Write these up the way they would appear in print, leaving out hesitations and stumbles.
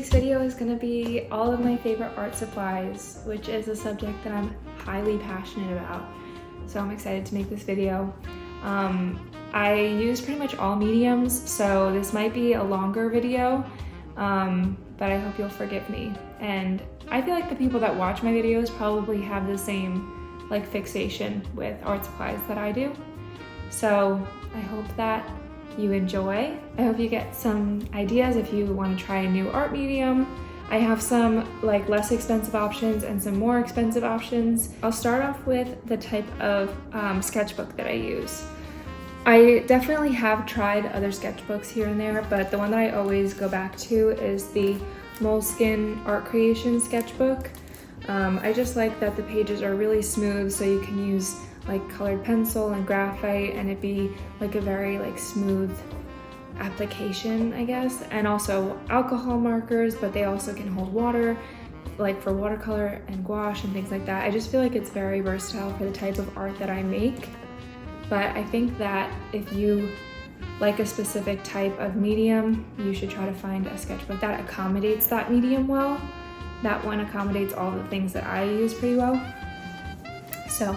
week's video is going to be all of my favorite art supplies, which is a subject that I'm highly passionate about. So I'm excited to make this video. I use pretty much all mediums, so this might be a longer video, but I hope you'll forgive me. And I feel like the people that watch my videos probably have the same fixation with art supplies that I do. So I hope that you enjoy. I hope you get some ideas if you want to try a new art medium. I have some less expensive options and some more expensive options. I'll start off with the type of sketchbook that I use. I definitely have tried other sketchbooks here and there, but the one that I always go back to is the Moleskine Art Creation sketchbook. I just like that the pages are really smooth, so you can use colored pencil and graphite and it'd be a very smooth application, I guess. And also alcohol markers, but they also can hold water, for watercolor and gouache and things like that. I just feel like it's very versatile for the type of art that I make. But I think that if you like a specific type of medium, you should try to find a sketchbook that accommodates that medium well. That one accommodates all the things that I use pretty well. So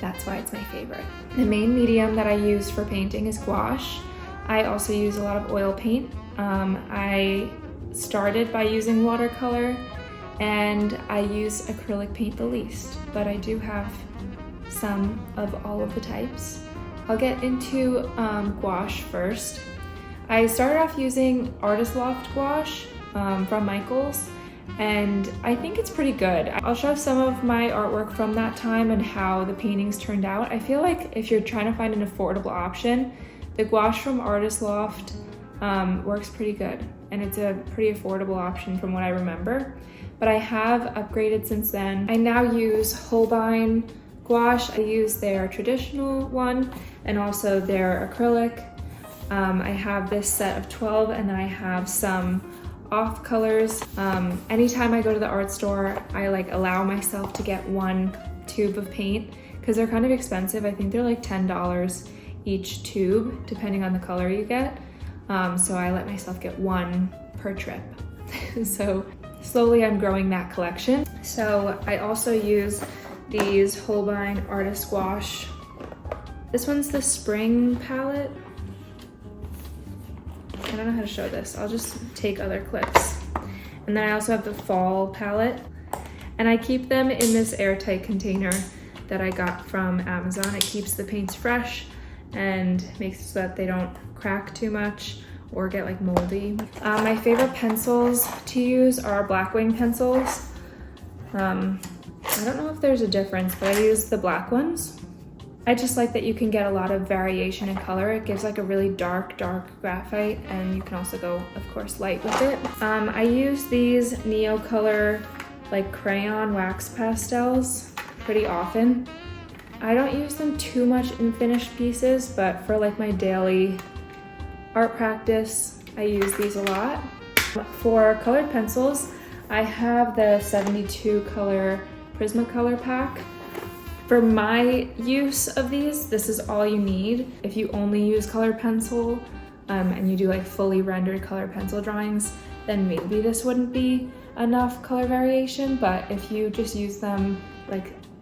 that's why it's my favorite. The main medium that I use for painting is gouache. I also use a lot of oil paint. I started by using watercolor and I use acrylic paint the least, but I do have some of all of the types. I'll get into gouache first. I started off using Artist Loft gouache from Michaels, and I think it's pretty good. I'll show some of my artwork from that time and how the paintings turned out. I feel like if you're trying to find an affordable option, the gouache from Artist Loft works pretty good, and it's a pretty affordable option from what I remember. But I have upgraded since then. I now use Holbein gouache. I use their traditional one and also their acrylic. I have this set of 12 and then I have some off colors. Anytime I go to the art store, I allow myself to get one tube of paint because they're kind of expensive. I think they're $10 each tube, depending on the color you get. So I let myself get one per trip. So slowly I'm growing that collection. So I also use these Holbein Artist Gouache. This one's the spring palette. I don't know how to show this. I'll just take other clips. And then I also have the fall palette. And I keep them in this airtight container that I got from Amazon. It keeps the paints fresh and makes it so that they don't crack too much or get moldy. My favorite pencils to use are Blackwing pencils. I don't know if there's a difference, but I use the black ones. I just like that you can get a lot of variation in color. It gives a really dark graphite, and you can also go, of course, light with it. I use these Neocolor crayon wax pastels pretty often. I don't use them too much in finished pieces, but for my daily art practice, I use these a lot. For colored pencils, I have the 72 color Prismacolor pack. For my use of these, this is all you need. If you only use colored pencil and you do fully rendered colored pencil drawings, then maybe this wouldn't be enough color variation. But if you just use them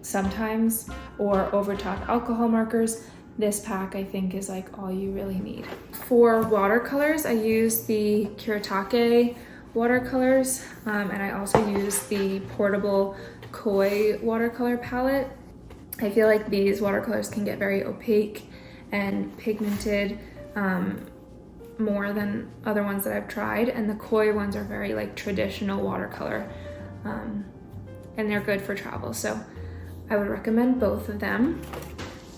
sometimes or over top alcohol markers, this pack I think is all you really need. For watercolors, I use the Kuretake watercolors and I also use the portable Koi watercolor palette. I feel like these watercolors can get very opaque and pigmented more than other ones that I've tried, and the Koi ones are very traditional watercolor and they're good for travel, so I would recommend both of them.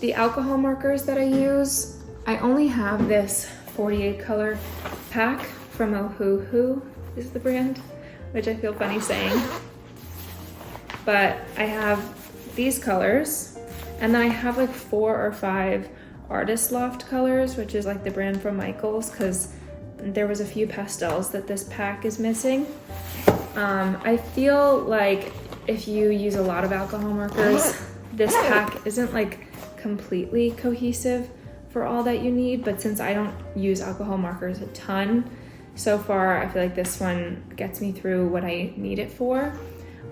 The alcohol markers that I use, I only have this 48 color pack from Ohuhu is the brand, which I feel funny saying. But I have these colors, and then I have 4 or 5 Artist Loft colors, which is the brand from Michaels, because there was a few pastels that this pack is missing. I feel if you use a lot of alcohol markers, this pack isn't completely cohesive for all that you need, but since I don't use alcohol markers a ton, so far I feel like this one gets me through what I need it for.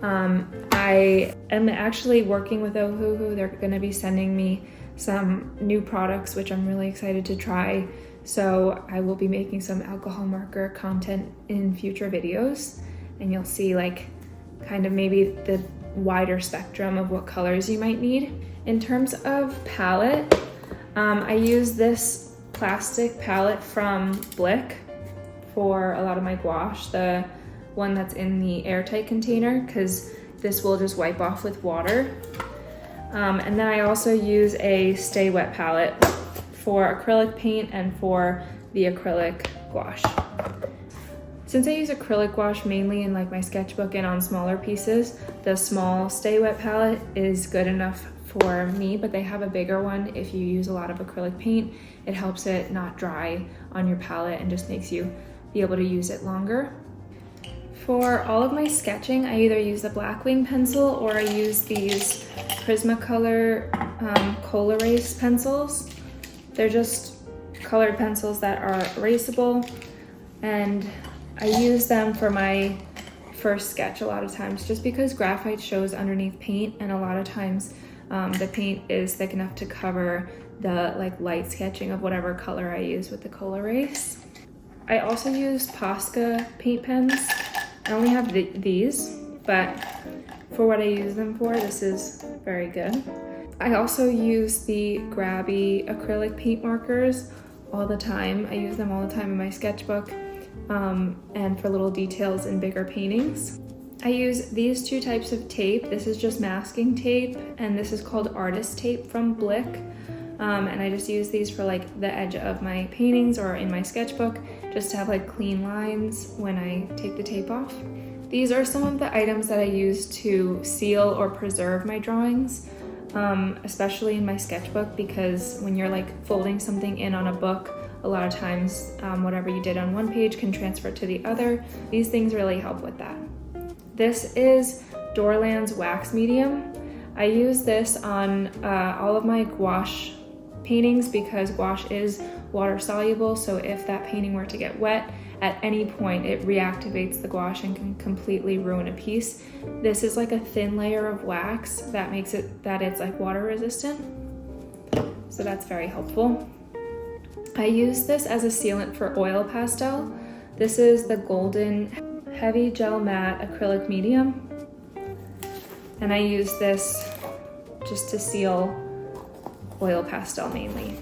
I am actually working with Ohuhu. They're going to be sending me some new products, which I'm really excited to try. So I will be making some alcohol marker content in future videos, and you'll see like kind of maybe the wider spectrum of what colors you might need. In terms of palette, I use this plastic palette from Blick for a lot of my gouache, the one that's in the airtight container, because this will just wipe off with water. And then I also use a Stay Wet palette for acrylic paint and for the acrylic gouache. Since I use acrylic gouache mainly in like my sketchbook and on smaller pieces, the small Stay Wet palette is good enough for me, but they have a bigger one if you use a lot of acrylic paint. It helps it not dry on your palette and just makes you be able to use it longer. For all of my sketching, I either use the Blackwing pencil or I use these Prismacolor Coal Erase pencils. They're just colored pencils that are erasable, and I use them for my first sketch a lot of times just because graphite shows underneath paint, and a lot of times the paint is thick enough to cover the like light sketching of whatever color I use with the Coal Erase. I also use Posca paint pens. I only have these, but for what I use them for, this is very good. I also use the Grabby acrylic paint markers all the time. I use them all the time in my sketchbook and for little details in bigger paintings. I use these two types of tape. This is just masking tape, and this is called artist tape from Blick. And I just use these for like the edge of my paintings or in my sketchbook, just to have like clean lines when I take the tape off. These are some of the items that I use to seal or preserve my drawings, especially in my sketchbook, because when you're like folding something in on a book, a lot of times whatever you did on one page can transfer to the other. These things really help with that. This is Dorland's wax medium. I use this on all of my gouache paintings because gouache is water soluble, so if that painting were to get wet at any point, it reactivates the gouache and can completely ruin a piece. This is like a thin layer of wax that makes it that it's like water resistant, so that's very helpful. I use this as a sealant for oil pastel. This is the Golden Heavy Gel Matte Acrylic Medium, and I use this just to seal oil pastel mainly.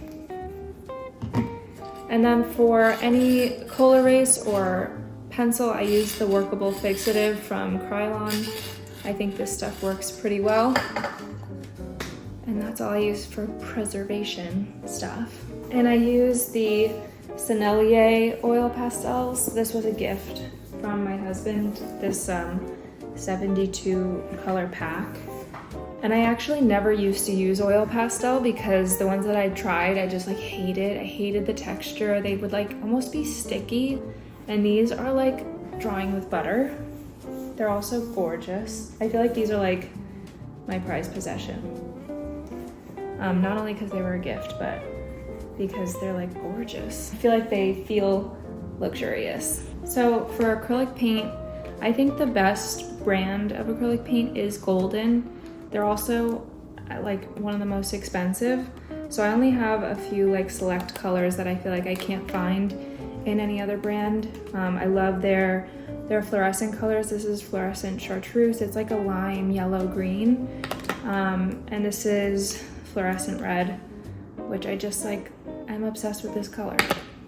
And then for any Coal Erase or pencil, I use the workable fixative from Krylon. I think this stuff works pretty well. And that's all I use for preservation stuff. And I use the Sennelier oil pastels. This was a gift from my husband, this 72 color pack. And I actually never used to use oil pastel because the ones that I tried, I just like hated. I hated the texture. They would like almost be sticky. And these are like drawing with butter. They're also gorgeous. I feel like these are like my prized possession. Not only because they were a gift, but because they're like gorgeous. I feel like they feel luxurious. So for acrylic paint, I think the best brand of acrylic paint is Golden. They're also like one of the most expensive. So I only have a few like select colors that I feel like I can't find in any other brand. I love their fluorescent colors. This is fluorescent chartreuse. It's like a lime yellow green. And this is fluorescent red, which I just like, I'm obsessed with this color.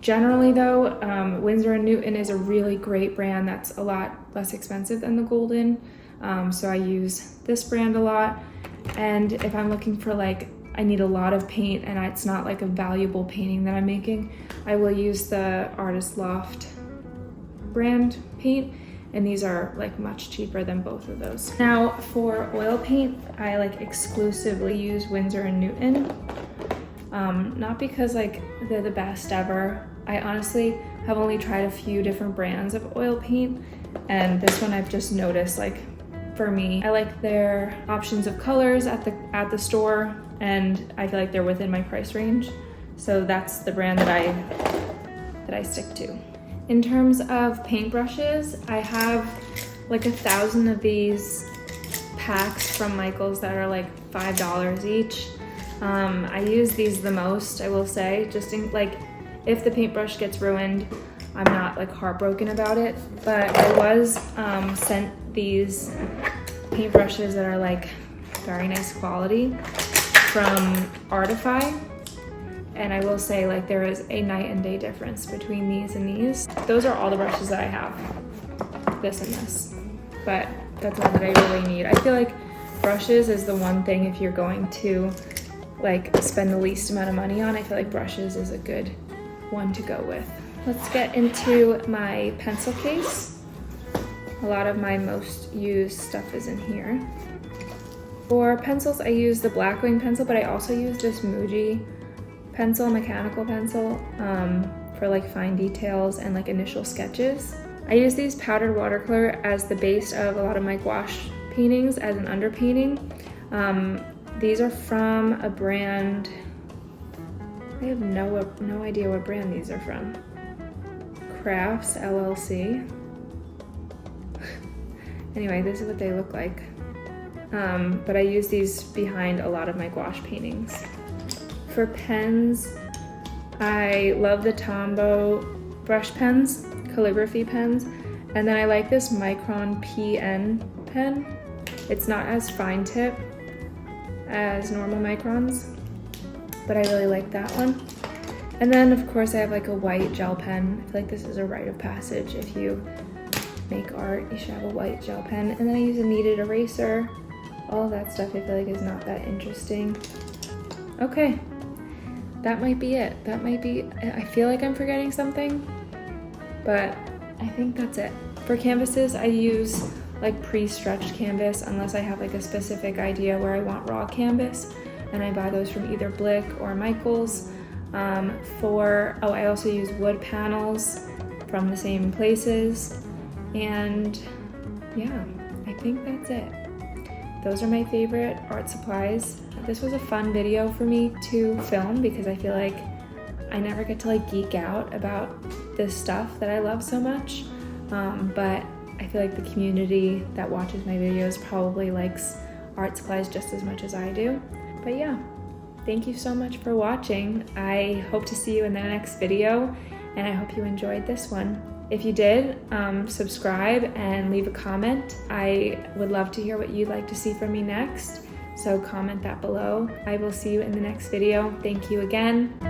Generally though, Winsor & Newton is a really great brand that's a lot less expensive than the Golden. So I use this brand a lot. And if I'm looking for like, I need a lot of paint and it's not like a valuable painting that I'm making, I will use the Artist Loft brand paint. And these are like much cheaper than both of those. Now for oil paint, I like exclusively use Winsor & Newton. Not because like they're the best ever. I honestly have only tried a few different brands of oil paint, and this one I've just noticed like for me, I like their options of colors at the store, and I feel like they're within my price range. So that's the brand that I stick to. In terms of paintbrushes, I have like 1,000 of these packs from Michaels that are like $5 each. I use these the most, I will say, just in like if the paintbrush gets ruined, I'm not like heartbroken about it. But I was sent these paintbrushes that are like very nice quality from Artify. And I will say, like, there is a night and day difference between these and these. Those are all the brushes that I have, this and this. But that's all that I really need. I feel like brushes is the one thing, if you're going to like spend the least amount of money on, I feel like brushes is a good one to go with. Let's get into my pencil case. A lot of my most used stuff is in here. For pencils, I use the Blackwing pencil, but I also use this Muji pencil, mechanical pencil, for like fine details and like initial sketches. I use these powdered watercolor as the base of a lot of my gouache paintings as an underpainting. These are from a brand, I have no idea what brand these are from. Crafts LLC. Anyway, this is what they look like. But I use these behind a lot of my gouache paintings. For pens, I love the Tombow brush pens, calligraphy pens, and then I like this Micron PN pen. It's not as fine tip as normal Microns, but I really like that one. And then of course I have like a white gel pen. I feel like this is a rite of passage. If you make art, you should have a white gel pen. And then I use a kneaded eraser. All of that stuff I feel like is not that interesting. Okay. That might be it. I feel like I'm forgetting something, but I think that's it. For canvases, I use like pre-stretched canvas unless I have like a specific idea where I want raw canvas, and I buy those from either Blick or Michaels. I also use wood panels from the same places, and yeah, I think that's it. Those are my favorite art supplies. This was a fun video for me to film because I feel like I never get to like geek out about this stuff that I love so much. But I feel like the community that watches my videos probably likes art supplies just as much as I do. But yeah, thank you so much for watching. I hope to see you in the next video, and I hope you enjoyed this one. If you did, subscribe and leave a comment. I would love to hear what you'd like to see from me next, so comment that below. I will see you in the next video. Thank you again.